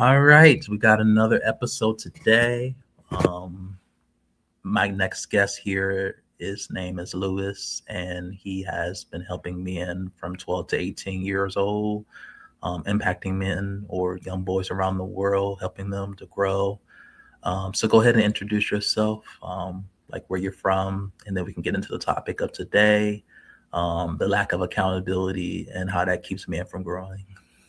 All right, we got another episode today. Um, my next guest here, his name is Lewis, and he has been helping men from 12 to 18 years old, impacting men or young boys around the world, helping them to grow. So go ahead and introduce yourself, like where you're from, and then we can get into the topic of today, the lack of accountability and how that keeps men from growing.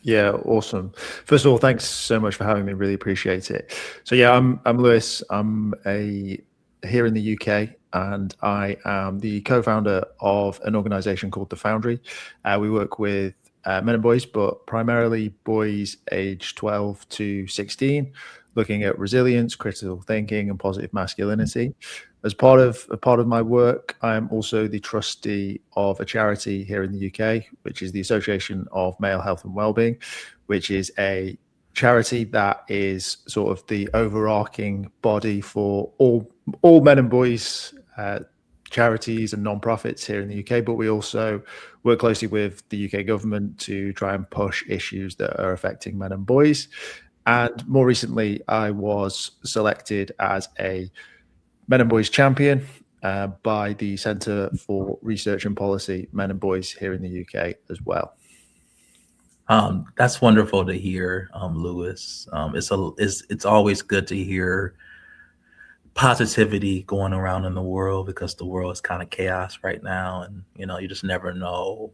Yeah, awesome. First of all, thanks so much for having me. Really appreciate it. So yeah, I'm Lewis. I'm a here in the UK, and I am the co-founder of an organization called The Foundry. We work with men and boys, but primarily boys aged 12 to 16, looking at resilience, critical thinking, and positive masculinity. As part of my work, I am also the trustee of a charity here in the UK, which is the Association of Male Health and Wellbeing, which is a charity that is sort of the overarching body for all men and boys charities and non-profits here in the UK. But we also work closely with the UK government to try and push issues that are affecting men and boys. And more recently, I was selected as a Men and Boys champion by the Centre for Research and Policy, Men and Boys here in the UK as well. That's wonderful to hear, Lewis. It's always good to hear positivity going around in the world because the world is kind of chaos right now, and you just never know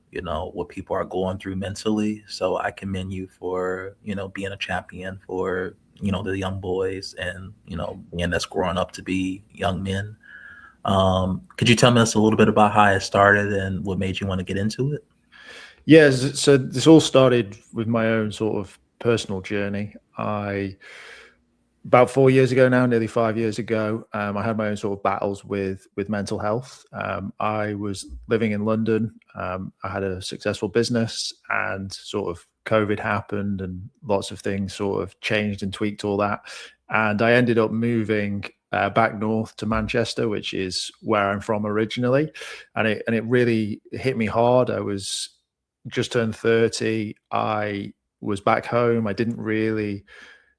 what people are going through mentally. So I commend you for being a champion for the young boys and being that's growing up to be young men. Could you tell us a little bit about how it started and what made you want to get into it? Yes, so this all started with my own sort of personal journey. About 4 years ago now, nearly 5 years ago, I had my own sort of battles with mental health. I was living in London. I had a successful business, and sort of COVID happened, and lots of things sort of changed and tweaked all that. And I ended up moving back north to Manchester, which is where I'm from originally, and it really hit me hard. I was just turned 30. I was back home. I didn't really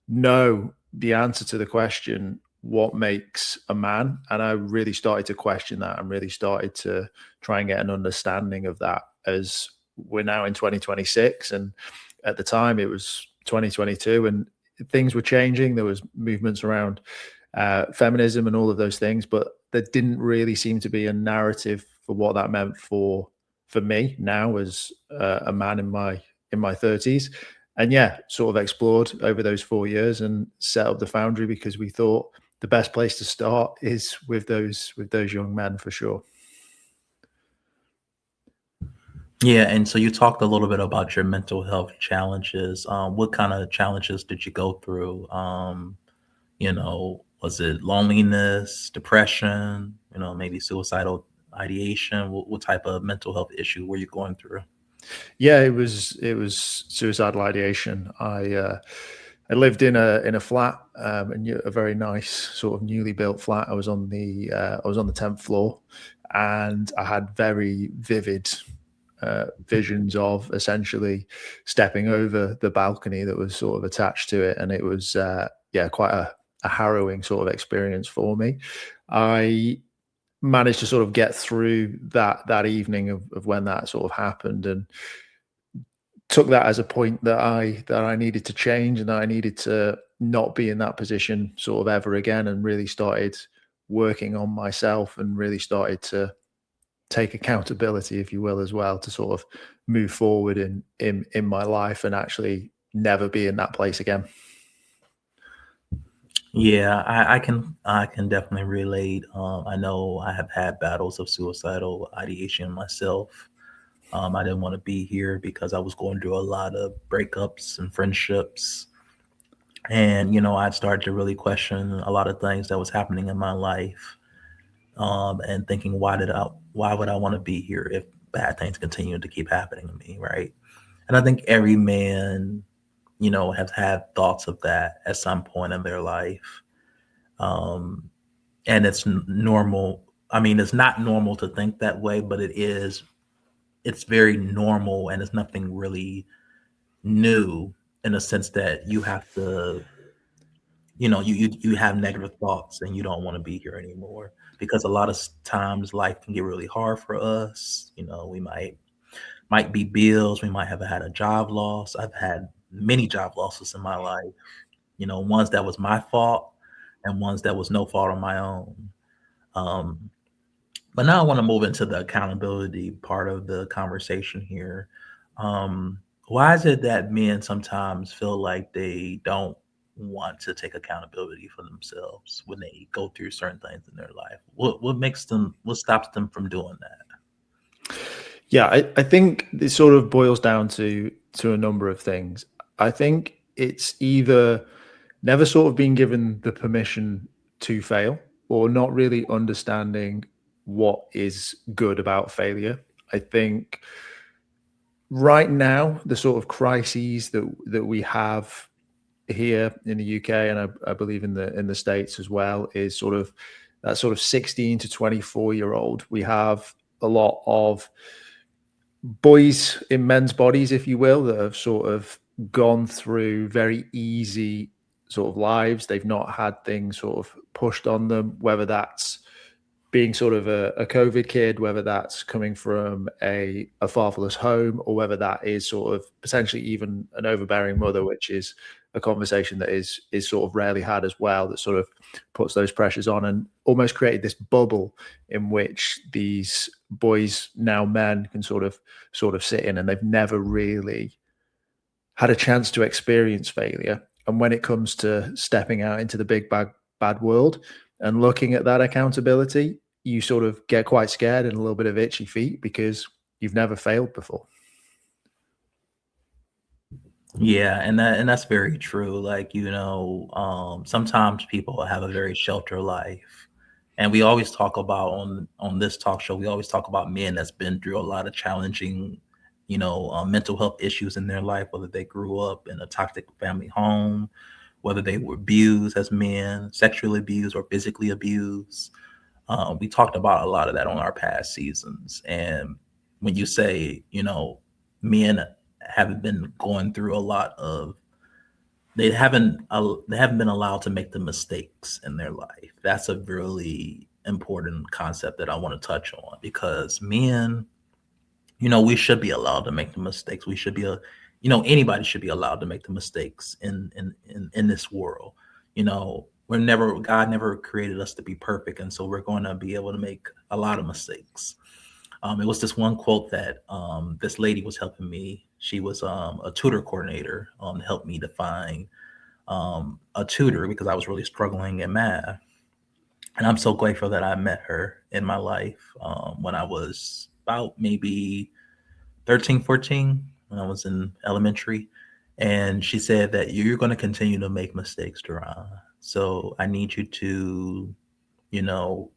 know the answer to the question, what makes a man? And I really started to question that and really started to try and get an understanding of that, as we're now in 2026. And at the time it was 2022, and things were changing. There was movements around feminism and all of those things, but there didn't really seem to be a narrative for what that meant for me now as a man in my 30s. And yeah, sort of explored over those 4 years and set up the Foundry, because we thought the best place to start is with those young men, for sure. Yeah, and so you talked a little bit about your mental health challenges. What kind of challenges did you go through? Was it loneliness, depression, maybe suicidal ideation? What type of mental health issue were you going through? Yeah, it was suicidal ideation. I lived in a flat, a very nice sort of newly built flat. I was on the 10th floor, and I had very vivid visions of essentially stepping over the balcony that was sort of attached to it, and it was yeah, quite a harrowing sort of experience for me. I managed to sort of get through that evening of when that sort of happened, and took that as a point that I needed to change, and that I needed to not be in that position sort of ever again, and really started working on myself, and really started to take accountability, if you will, as well, to sort of move forward in my life and actually never be in that place again. Yeah, I can definitely relate. I know I have had battles of suicidal ideation myself. I didn't want to be here because I was going through a lot of breakups and friendships, and I started to really question a lot of things that was happening in my life, and thinking why would I want to be here if bad things continue to keep happening to me, right? And I think every man, has had thoughts of that at some point in their life. Um, and normal. I mean, it's not normal to think that way, but it's very normal, and it's nothing really new. in a sense that you have to, you have negative thoughts and you don't want to be here anymore, because a lot of times life can get really hard for us. We might be bills, we might have had a job loss. I've had many job losses in my life, ones that was my fault and ones that was no fault of my own. um, but now I want to move into the accountability part of the conversation here. Um, why is it that men sometimes feel like they don't want to take accountability for themselves when they go through certain things in their life? What stops them from doing that? Yeah, I think this sort of boils down to a number of things. I think it's either never sort of being given the permission to fail, or not really understanding what is good about failure. I think right now the sort of crises that we have here in the UK, and I believe in the States as well, is sort of that sort of 16 to 24-year-old. We have a lot of boys in men's bodies, if you will, that have sort of gone through very easy sort of lives. They've not had things sort of pushed on them, whether that's being sort of a COVID kid, whether that's coming from a fatherless home, or whether that is sort of potentially even an overbearing mother, which is a conversation that is sort of rarely had as well, that sort of puts those pressures on and almost created this bubble in which these boys, now men, can sort of sit in, and they've never really had a chance to experience failure. And when it comes to stepping out into the big bad world and looking at that accountability, you sort of get quite scared and a little bit of itchy feet because you've never failed before. Yeah, and that's very true. Like, sometimes people have a very sheltered life. And we always talk about on this talk show, we always talk about men that's been through a lot of challenging, mental health issues in their life, whether they grew up in a toxic family home, whether they were abused as men, sexually abused or physically abused. We talked about a lot of that on our past seasons. And when you say, men haven't been going through a lot of, they haven't been allowed to make the mistakes in their life. That's a really important concept that I want to touch on, because men, we should be allowed to make the mistakes. We should be anybody should be allowed to make the mistakes in this world. God never created us to be perfect, and so we're going to be able to make a lot of mistakes. It was this one quote that this lady was helping me. She was a tutor coordinator, to help me define a tutor, because I was really struggling in math. And I'm so grateful that I met her in my life when I was about maybe 13, 14, when I was in elementary. And she said that you're going to continue to make mistakes, Duran. So I need you to, you know,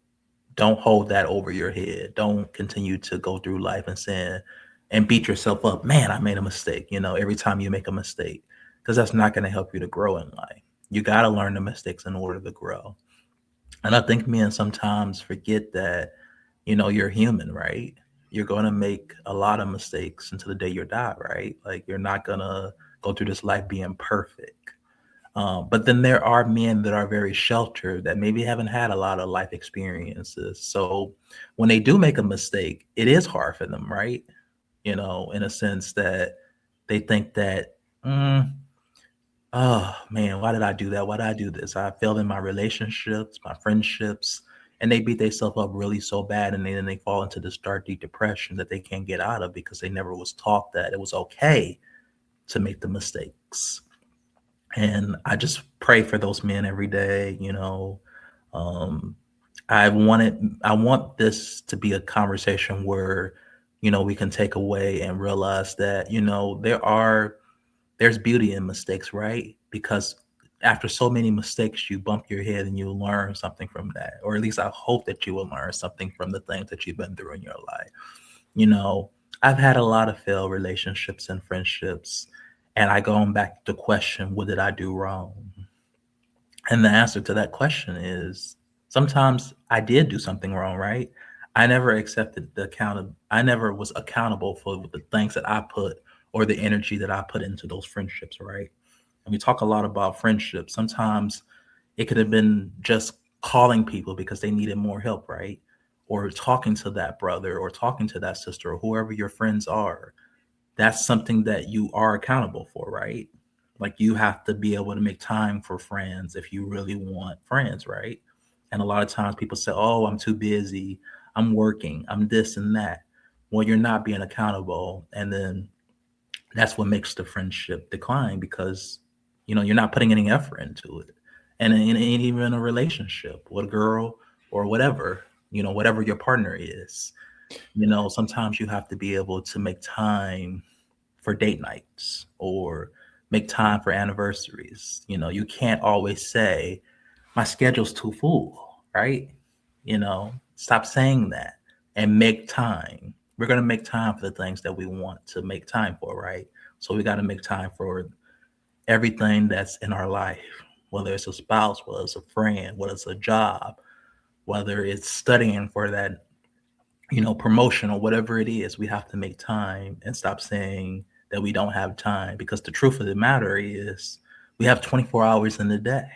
don't hold that over your head. Don't continue to go through life and saying and beat yourself up. Man, I made a mistake. Every time you make a mistake, because that's not going to help you to grow in life. You got to learn the mistakes in order to grow. And I think men sometimes forget that, you're human, right? You're going to make a lot of mistakes until the day you die, right? Like, you're not going to go through this life being perfect. But then there are men that are very sheltered, that maybe haven't had a lot of life experiences. So when they do make a mistake, it is hard for them, right? In a sense that they think that, oh man, why did I do that? Why did I do this? I failed in my relationships, my friendships, and they beat themselves up really so bad, and then they fall into this dark, deep depression that they can't get out of, because they never was taught that it was okay to make the mistakes. And I just pray for those men every day. Um, I want this to be a conversation where, we can take away and realize that, there's beauty in mistakes, right? Because after so many mistakes, you bump your head and you learn something from that. Or at least I hope that you will learn something from the things that you've been through in your life. You know, I've had a lot of failed relationships and friendships, and I go back to the question, what did I do wrong? And the answer to that question is, sometimes I did do something wrong, right? I never accepted the account of, I never was accountable for the things that I put or the energy that I put into those friendships, right? And we talk a lot about friendship. Sometimes it could have been just calling people because they needed more help, right? Or talking to that brother or talking to that sister or whoever your friends are. That's something that you are accountable for, right? Like you have to be able to make time for friends if you really want friends, right? And a lot of times people say, "Oh, I'm too busy. I'm working. I'm this and that." Well, you're not being accountable, and then that's what makes the friendship decline because you're not putting any effort into it. And even a relationship with a girl or whatever, whatever your partner is, sometimes you have to be able to make time for date nights or make time for anniversaries. You can't always say my schedule's too full, right? Stop saying that and make time. We're going to make time for the things that we want to make time for, right? So we got to make time for everything that's in our life, whether it's a spouse, whether it's a friend, whether it's a job, whether it's studying for that, promotion or whatever it is. We have to make time and stop saying that we don't have time because the truth of the matter is we have 24 hours in the day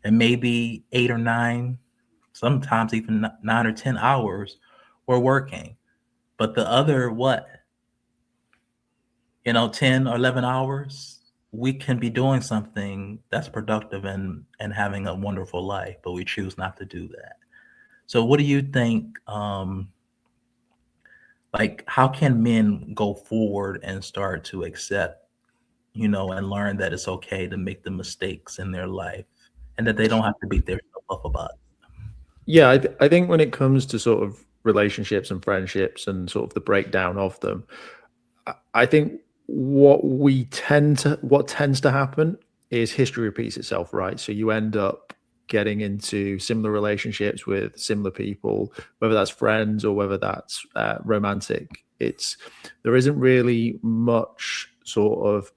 and maybe 8 or 9, sometimes even 9 or 10 hours we're working. But the other, what, 10 or 11 hours, we can be doing something that's productive and having a wonderful life, but we choose not to do that. So, what do you think? Like, how can men go forward and start to accept, and learn that it's okay to make the mistakes in their life and that they don't have to beat themselves up about it? Yeah, I think when it comes to sort of relationships and friendships and sort of the breakdown of them, I think what tends to happen is history repeats itself, right? So you end up getting into similar relationships with similar people, whether that's friends or whether that's romantic. It's There isn't really much sort of,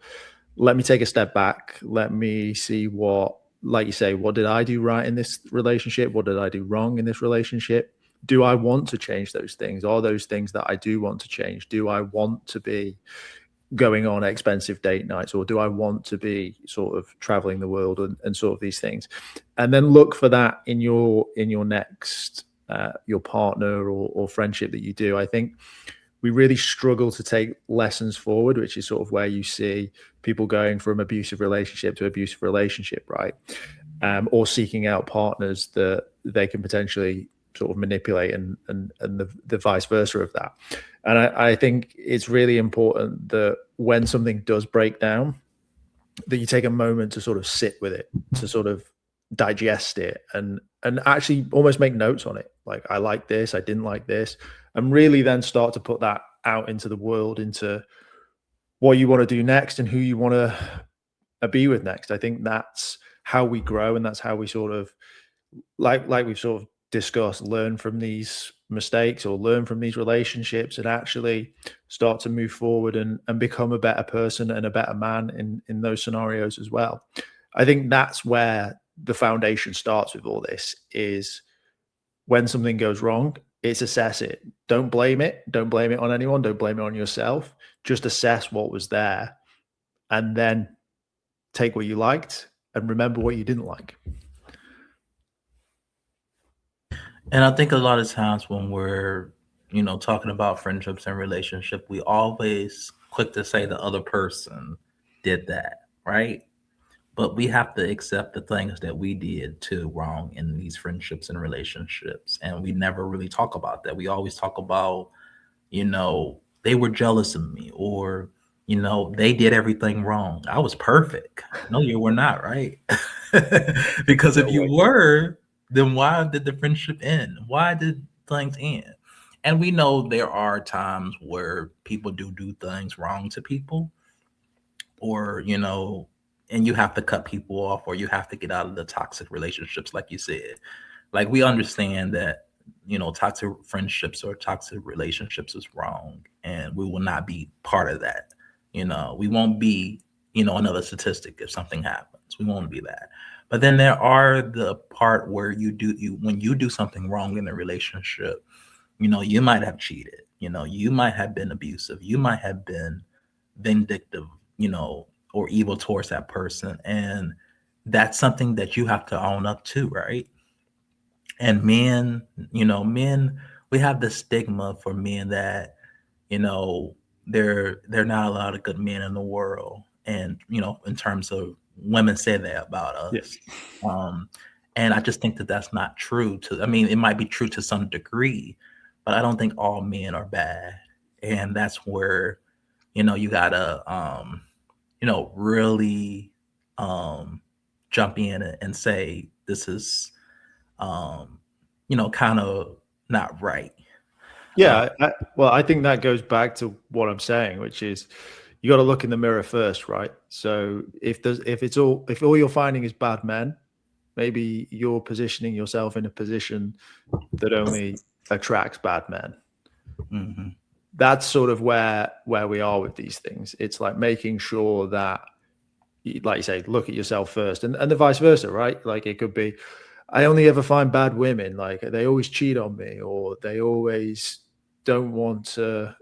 let me take a step back, let me see what, like you say, what did I do right in this relationship? What did I do wrong in this relationship? Do I want to change those things? Are those things that I do want to change? Do I want to be going on expensive date nights, or do I want to be sort of traveling the world and sort of these things? And then look for that in your next your partner or friendship that you do. I think we really struggle to take lessons forward, which is sort of where you see people going from abusive relationship to abusive relationship, right? Or seeking out partners that they can potentially sort of manipulate, and the vice versa of that. And I think it's really important that when something does break down, that you take a moment to sort of sit with it, to sort of digest it, and actually almost make notes on it. Like, I like this, I didn't like this, and really then start to put that out into the world, into what you want to do next and who you want to be with next. I think that's how we grow, and that's how we sort of, like we've sort of discussed, learn from these mistakes or learn from these relationships, and actually start to move forward and become a better person and a better man in those scenarios as well. I think that's where the foundation starts with all this, is when something goes wrong, it's assess it. Don't blame it. Don't blame it on anyone. Don't blame it on yourself. Just assess what was there, and then take what you liked and remember what you didn't like. And I think a lot of times when we're, talking about friendships and relationship, we always quick to say the other person did that, right? But we have to accept the things that we did too wrong in these friendships and relationships. And we never really talk about that. We always talk about, they were jealous of me or, they did everything wrong. I was perfect. No, you were not, right? Because if No you way. were, then why did the friendship end? Why did things end? And we know there are times where people do things wrong to people, or and you have to cut people off or you have to get out of the toxic relationships, like you said. Like, we understand that toxic friendships or toxic relationships is wrong, and we will not be part of that. We won't be another statistic if something happens. We won't be that. But then there are the part where you when you do something wrong in a relationship, you might have cheated, you might have been abusive, you might have been vindictive, or evil towards that person. And that's something that you have to own up to, right? And men, men, we have the stigma for men that, you know, there are not a lot of good men in the world. And, in terms of women say that about Yeah. us. Um, and I just think that that's not true I mean, it might be true to some degree, but I don't think all men are bad. And that's where, you gotta, really, um, jump in and say, this is, um, kind of not right. Uh, Yeah, well, I think that goes back to what I'm saying, which is you got to look in the mirror first, right? So if all you're finding is bad men, maybe you're positioning yourself in a position that only attracts bad men. mhm. That's sort of where we are with these things. It's like making sure that, like you say, look at yourself first, and the vice versa, right? Like it could be, I only ever find bad women, like they always cheat on me, or they always don't want to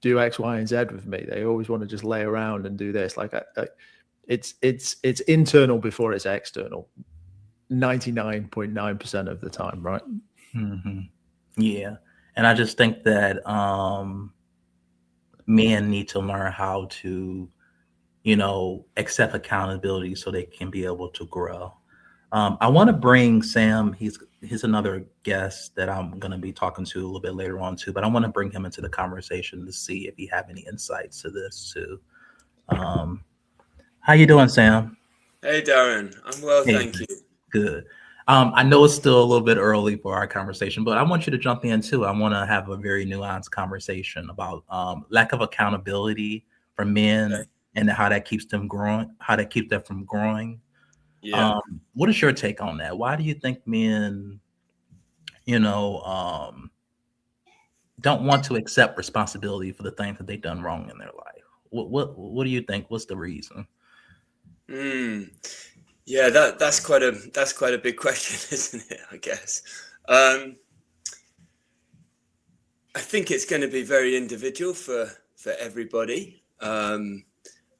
do X, Y, and Z with me. They always want to just lay around and do this. Like it's internal before it's external. 99.9% of the time, right? Hmm. Yeah. And I just think that men need to learn how to, accept accountability so they can be able to grow. I want to bring Sam. He's another guest that I'm going to be talking to a little bit later on too. But I want to bring him into the conversation to see if he have any insights to this too. Um, how you doing, Sam? Hey Darren, I'm well, Hey, thank you. good. I know it's still a little bit early for our conversation, but I want you to jump in too. I want to have a very nuanced conversation about lack of accountability for men Okay. and how that keeps them growing, how that keeps them from growing. Yeah. What is your take on that? Why do you think men, you know, um, don't want to accept responsibility for the things that they've done wrong in their life? What do you think? What's the reason? Hmm. Yeah, that's quite a big question, isn't it? I guess. Um, I think it's going to be very individual for everybody, and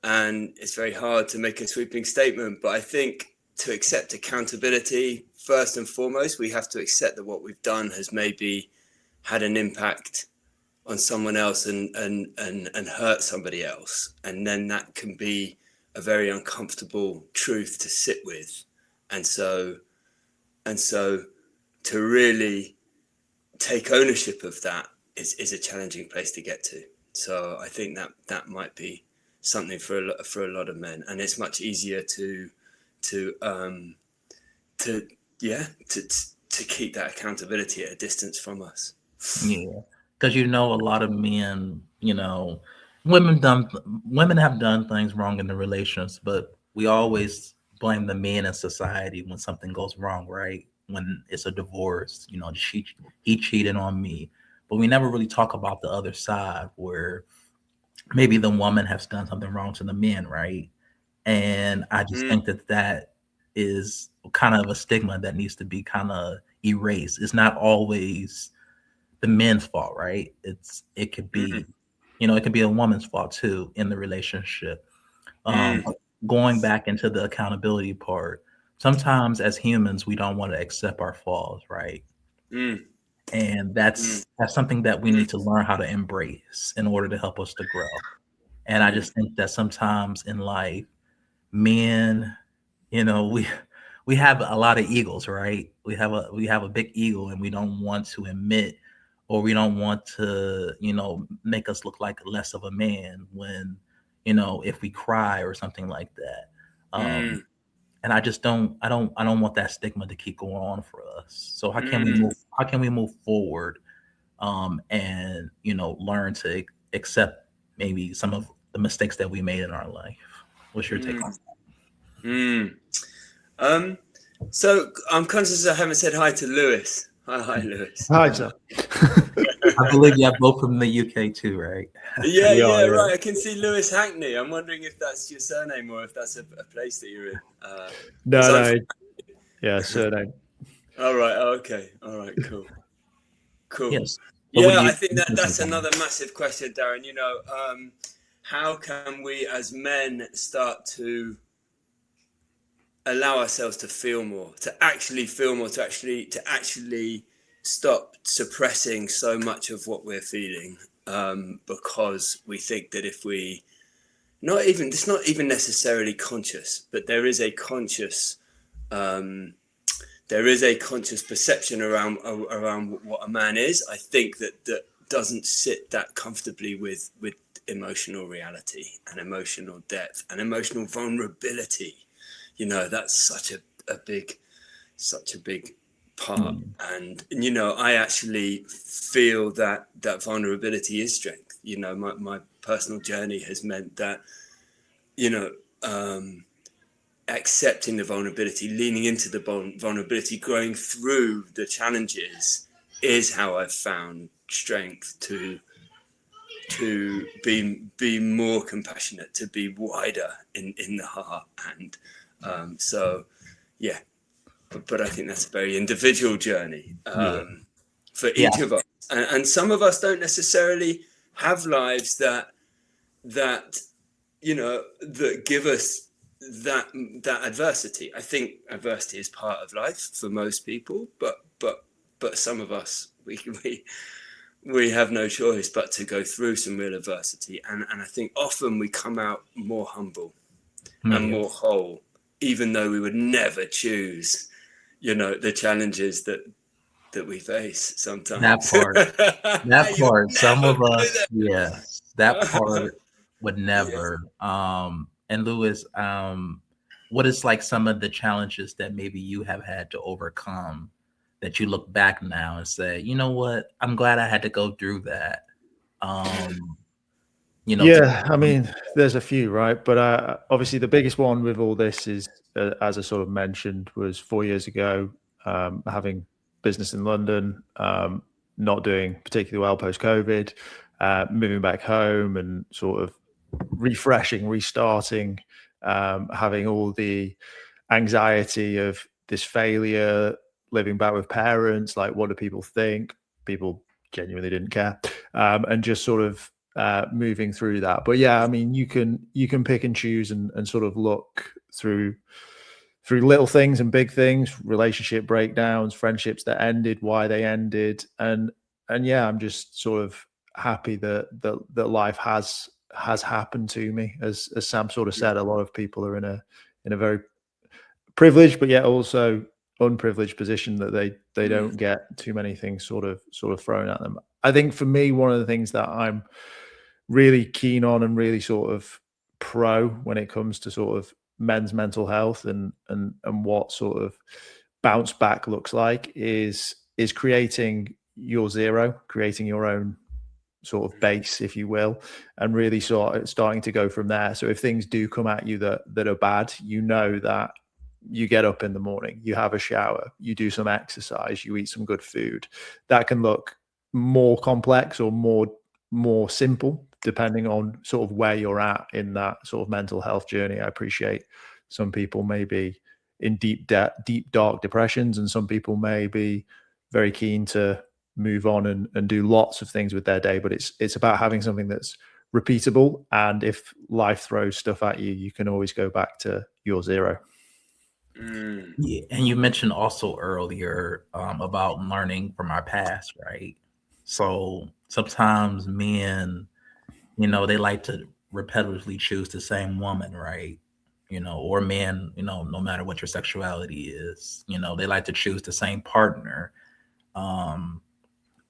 it's very hard to make a sweeping statement. But I think to accept accountability, first and foremost, we have to accept that what we've done has maybe had an impact on someone else and hurt somebody else, and then that can be a very uncomfortable truth to sit with, and so to really take ownership of that is a challenging place to get to. So I think that might be something for a lot of men, and it's much easier to to yeah to keep that accountability at a distance from us. Yeah, because a lot of men, women done women have done things wrong in the relations, but we always blame the men in society when something goes wrong, right? When it's a divorce, he cheated on me, but we never really talk about the other side where maybe the woman has done something wrong to the men, right? And I just Mm, think that that is kind of a stigma that needs to be kind of erased. It's not always the men's fault, right? It could be, mm, it could be a woman's fault too in the relationship. mm, But going back into the accountability part, sometimes as humans we don't want to accept our flaws, right? mm, And mm, that's something that we mm, need to learn how to embrace in order to help us to grow. And I mm, just think that sometimes in life, men, we have a lot of egos, right? We have a big ego, and we don't want to admit, or we don't want to, make us look like less of a man when, if we cry or something like that. Um, mm, and I don't want that stigma to keep going on for us. So mm, how can we move forward, and learn to accept maybe some of the mistakes that we made in our life? What's your take on mm, mm. Um, so I'm conscious I haven't said hi to Lewis. Hi, Lewis. Hi, sir. I believe you have both from the UK too, right? Yeah, We yeah, are, yeah. right. I can see Lewis Hackney. I'm wondering if that's your surname or if that's a place that you're in. Because No, I'm. no, yeah, surname. All right. Okay. All right. Cool. Cool. Yes. So what Yeah, do I you think what do you think that's on another massive question, Darren. how can we as men start to allow ourselves to feel more, to actually feel more, to actually stop suppressing so much of what we're feeling, because we think that if we it's not even necessarily conscious, but there is a conscious perception around what a man is. I think that doesn't sit that comfortably with emotional reality and emotional depth and emotional vulnerability. You know, that's such a big part. And you know, I actually feel that vulnerability is strength. You know, my personal journey has meant that, you know, accepting the vulnerability, leaning into the vulnerability, going through the challenges is how I've found strength to be more compassionate, to be wider in the heart. And so yeah, but I think that's a very individual journey for each of us, and some of us don't necessarily have lives that you know, that give us that adversity. I think adversity is part of life for most people, but some of us we have no choice but to go through some real adversity, and I think often we come out more humble and more whole, even though we would never choose, you know, the challenges that we face sometimes. That part, some of us, that part would never. And Lewis, what is like some of the challenges that maybe you have had to overcome that you look back now and say, you know what, I'm glad I had to go through that. You know, I mean, there's a few, right? But obviously the biggest one with all this is, as I sort of mentioned, was 4 years ago, having business in London, not doing particularly well post-COVID, moving back home and sort of refreshing, restarting, having all the anxiety of this failure, living back with parents, like what do people think? People genuinely didn't care, and just sort of moving through that. But yeah, I mean, you can pick and choose and sort of look through little things and big things, relationship breakdowns, friendships that ended, why they ended, and yeah, I'm just sort of happy that life has happened to me. As Sam sort of said, a lot of people are in a very privileged but yet also unprivileged position that they don't get too many things sort of thrown at them. I think for me, one of the things that I'm really keen on and really sort of pro when it comes to sort of men's mental health and what sort of bounce back looks like is creating your zero, creating your own sort of base, if you will, and really starting to go from there. So if things do come at you that are bad, you know that you get up in the morning, you have a shower, you do some exercise, you eat some good food. That can look more complex or more simple, depending on sort of where you're at in that sort of mental health journey. I appreciate some people may be in deep dark depressions, and some people may be very keen to move on and do lots of things with their day. But it's about having something that's repeatable, and if life throws stuff at you, you can always go back to your zero. Yeah, and you mentioned also earlier about learning from our past, right? So sometimes men, you know, they like to repetitively choose the same woman, right? You know, or men, you know, no matter what your sexuality is, you know, they like to choose the same partner.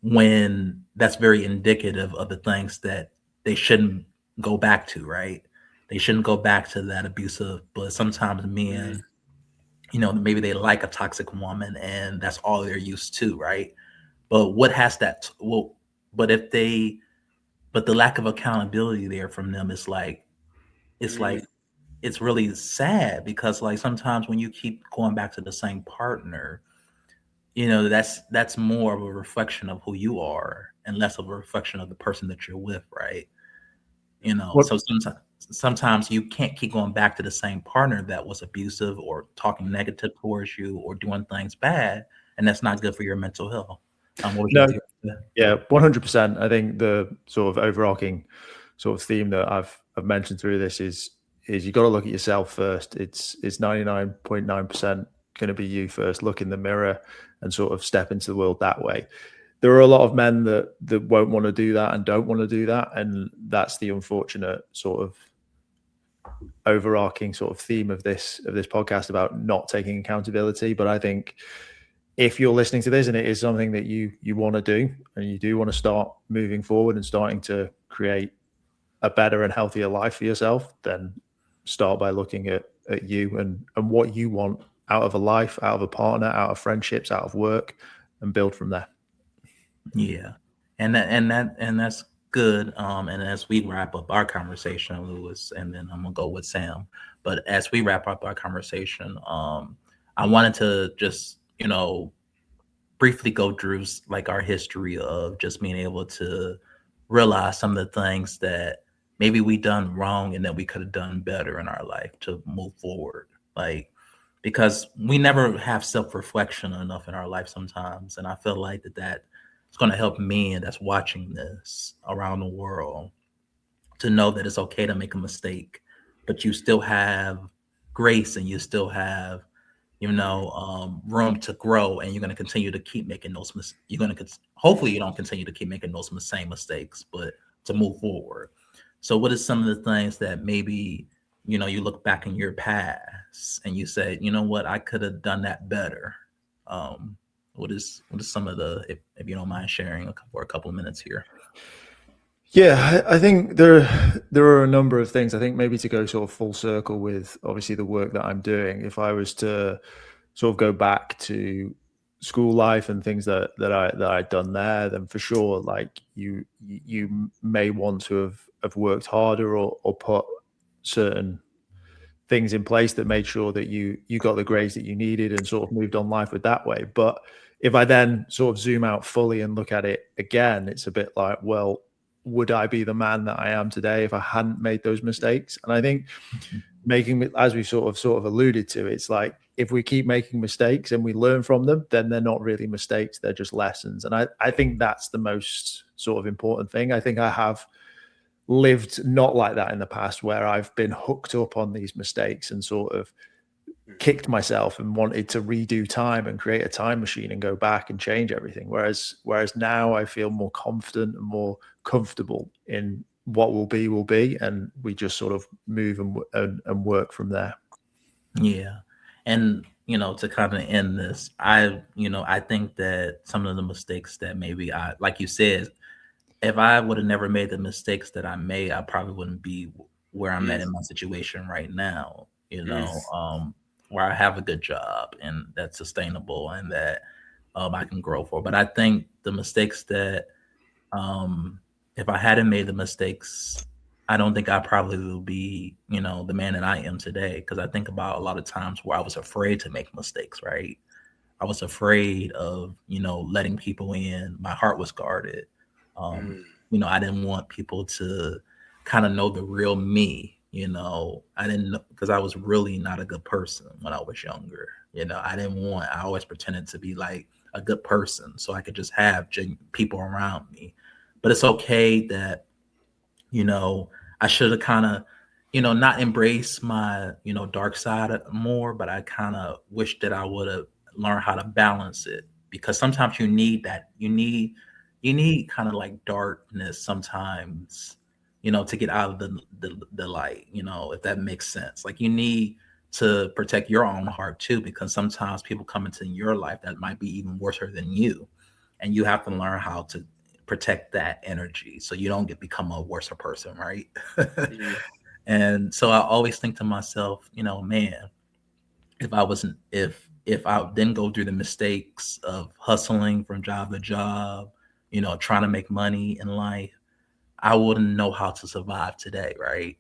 When that's very indicative of the things that they shouldn't go back to, right? They shouldn't go back to that abusive, but sometimes men, you know, maybe they like a toxic woman and that's all they're used to, right? But what has that, well, but if they, but the lack of accountability there from them is like, it's really sad because like sometimes when you keep going back to the same partner, you know, that's more of a reflection of who you are and less of a reflection of the person that you're with, right? You know, so sometimes you can't keep going back to the same partner that was abusive or talking negative towards you or doing things bad, and that's not good for your mental health. Yeah, 100%. I think the sort of overarching sort of theme that I've mentioned through this is you got to look at yourself first. It's 99.9% going to be you first. Look in the mirror and sort of step into the world that way. There are a lot of men that won't want to do that and don't want to do that, and that's the unfortunate sort of overarching sort of theme of this podcast about not taking accountability. But I think if you're listening to this and it is something that you want to do, and you do want to start moving forward and starting to create a better and healthier life for yourself, then start by looking at you and what you want out of a life, out of a partner, out of friendships, out of work, and build from there. Yeah, and that's good. And as we wrap up our conversation, Lewis, and then I'm gonna go with Sam. But as we wrap up our conversation, I wanted to just briefly go through like our history of just being able to realize some of the things that maybe we done wrong and that we could have done better in our life to move forward. Like, because we never have self-reflection enough in our life sometimes, and I feel like that it's going to help men that's watching this around the world to know that it's okay to make a mistake, but you still have grace and you still have room to grow, and you're going to continue to keep making those hopefully you don't continue to keep making those same mistakes, but to move forward. So what is some of the things that maybe you look back in your past and you say, you know what, I could have done that better? What is some of the, if you don't mind sharing for a couple of minutes here? Yeah, I think there are a number of things. I think maybe to go sort of full circle with obviously the work that I'm doing, if I was to sort of go back to school life and things that I'd done there, then for sure, like you may want to have worked harder or put certain things in place that made sure that you got the grades that you needed and sort of moved on life with that way. But if I then sort of zoom out fully and look at it again, it's a bit like, well, would I be the man that I am today if I hadn't made those mistakes? And I think as we sort of alluded to, it's like, if we keep making mistakes and we learn from them, then they're not really mistakes, they're just lessons. And I think that's the most sort of important thing. I think I have lived not like that in the past, where I've been hooked up on these mistakes and sort of kicked myself and wanted to redo time and create a time machine and go back and change everything. Whereas now I feel more confident and more comfortable in what will be, and we just sort of move and work from there. Yeah. And to kind of end this, I think that some of the mistakes that maybe like you said, if I would have never made the mistakes that I made, I probably wouldn't be where I'm at in my situation right now, where I have a good job and that's sustainable and that I can grow for. But I think the mistakes that if I hadn't made the mistakes, I don't think I probably will be, the man that I am today. Because I think about a lot of times where I was afraid to make mistakes, right? I was afraid of, letting people in. My heart was guarded. I didn't want people to kind of know the real me. I didn't know, because I was really not a good person when I was younger. I always pretended to be like a good person so I could just have people around me. But it's okay that, I should have kind of, not embraced my, dark side more, but I kind of wish that I would have learned how to balance it, because sometimes you need that. You need kind of like darkness sometimes, to get out of the light, if that makes sense. Like, you need to protect your own heart too, because sometimes people come into your life that might be even worse than you. And you have to learn how to protect that energy so you don't become a worse person, right? And so I always think to myself, man, if I didn't go through the mistakes of hustling from job to job, trying to make money in life, I wouldn't know how to survive today, right?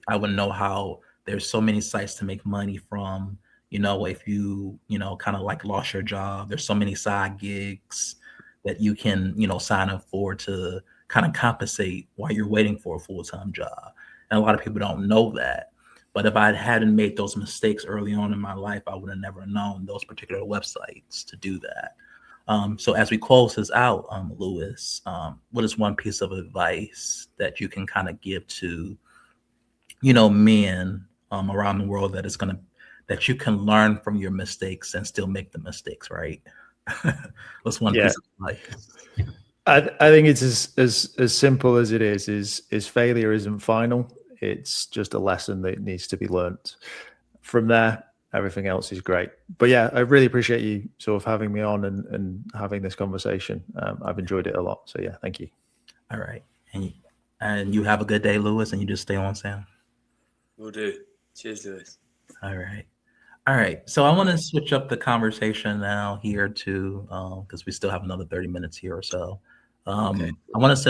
I wouldn't know how there's so many sites to make money from, if you, kind of like lost your job, there's so many side gigs that you can, sign up for to kind of compensate while you're waiting for a full-time job. And a lot of people don't know that. But if I hadn't made those mistakes early on in my life, I would have never known those particular websites to do that. So as we close this out, Lewis, what is one piece of advice that you can kind of give to men around the world that you can learn from your mistakes and still make the mistakes, right? That's one Yeah. piece of life. I think it's as simple as it is failure isn't final. It's just a lesson that needs to be learnt. From there, everything else is great. But yeah, I really appreciate you sort of having me on and having this conversation. I've enjoyed it a lot. So yeah, thank you. All right. And you have a good day, Lewis, and you just stay on, Sam. Will do. Cheers, Lewis. All right. All right. So I want to switch up the conversation now here to because we still have another 30 minutes here or so. Okay. I want to